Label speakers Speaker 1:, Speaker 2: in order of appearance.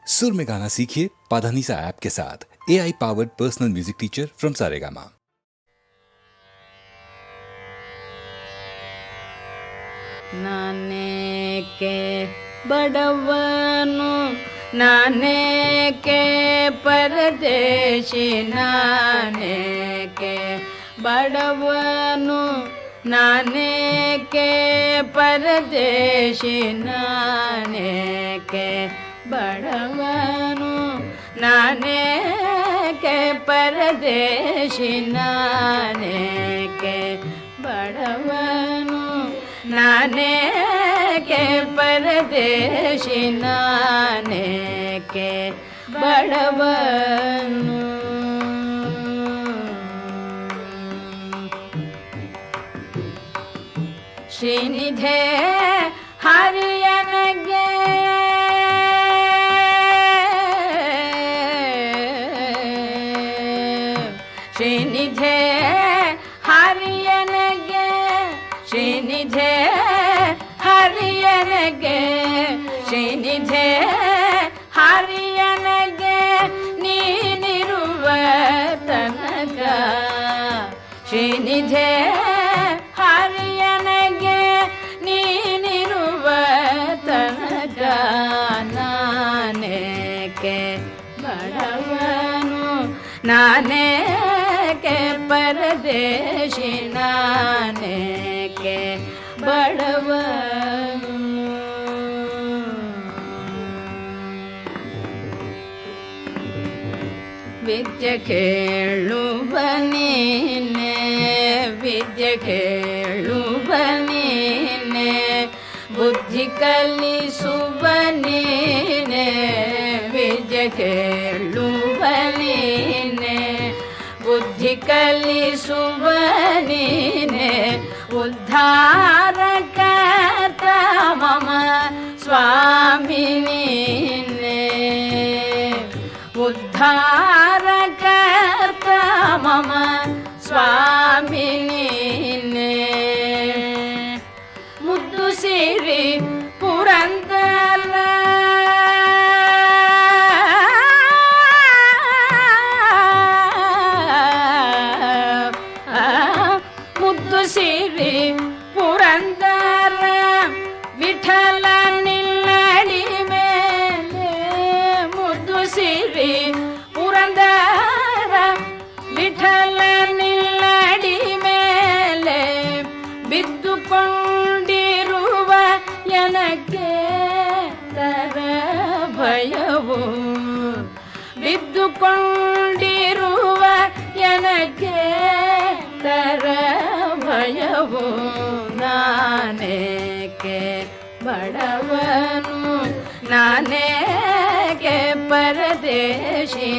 Speaker 1: सुर में गाना सीखिए पाधानीसा ऐप के साथ। AI powered personal music teacher from Saregama.
Speaker 2: नाने के बड़वनु नाने के परदेशी नाने के बड़वनु नाने के परदेशी नाने के बड़वनु नाने के परदेशी नाने के बड़वनु नाने के परदेशी नाने के बड़वनु श्रीनिधे हरियनगे श्रीनिधे हरियनगे श्रीनिधे हरियनगे श्रीनिधे हरियनगे ನೀನಿರುವ ತನಕ ಶ್ರೀನಿಧೆ ಹರಿಯನಗೆ ನೀನಿರುವ ತನಕ ನಾನೇಕೆ ಬಡವನು ನಾನೇಕೆ ಪರದೇಶಿ ನಾನೇಕೆ ಬಡವನು ವಿದ್ಯೆ ಕೇಳುವ ನೀನೆ ವಿದ್ಯೆ ಕೇಳುವ ನೀನೆ ಬುದ್ಧಿ ಕಲಿಸುವ ನೀನೆ ವಿದ್ಯೆ ಕೇಳುವ ನೀನೆ ಬುದ್ಧಿ ಕಲಿಸುವ ನೀನೆ ಉದ್ಧಾರಕರ್ತ ಮಮ ಸ್ವಾಮಿ ನೀನೆ ಉದ್ಧಾರಕರ್ತ ಮಮ ಸ್ವಾಮಿ ನೀನೆ ಮುದ್ದು ಸಿರಿ ಪುರಂದರ ಮುದ್ದು ಸಿರಿ ಪುರಂದರ ವಿಠಲ ನಿಲ್ಲಡಿ ಮೇಲೆ ಮುದ್ದು ಸಿರಿ ಪುರಂದರ ವಿಠಲ ನಿಲ್ಲಡಿ ಮೇಲೆ ಬಿದ್ದುಕೊಂಡಿರುವ ಎನಕ್ಕೆ ತರ ಭಯವು ಬಿದ್ದುಕೊಂಡಿರುವ ಎನಕ್ಕೆ ತರ ಭಯವು ನಾನೇಕೆ ಬಡವನು ನಾನೇಕೆ ಪರದೇಶಿ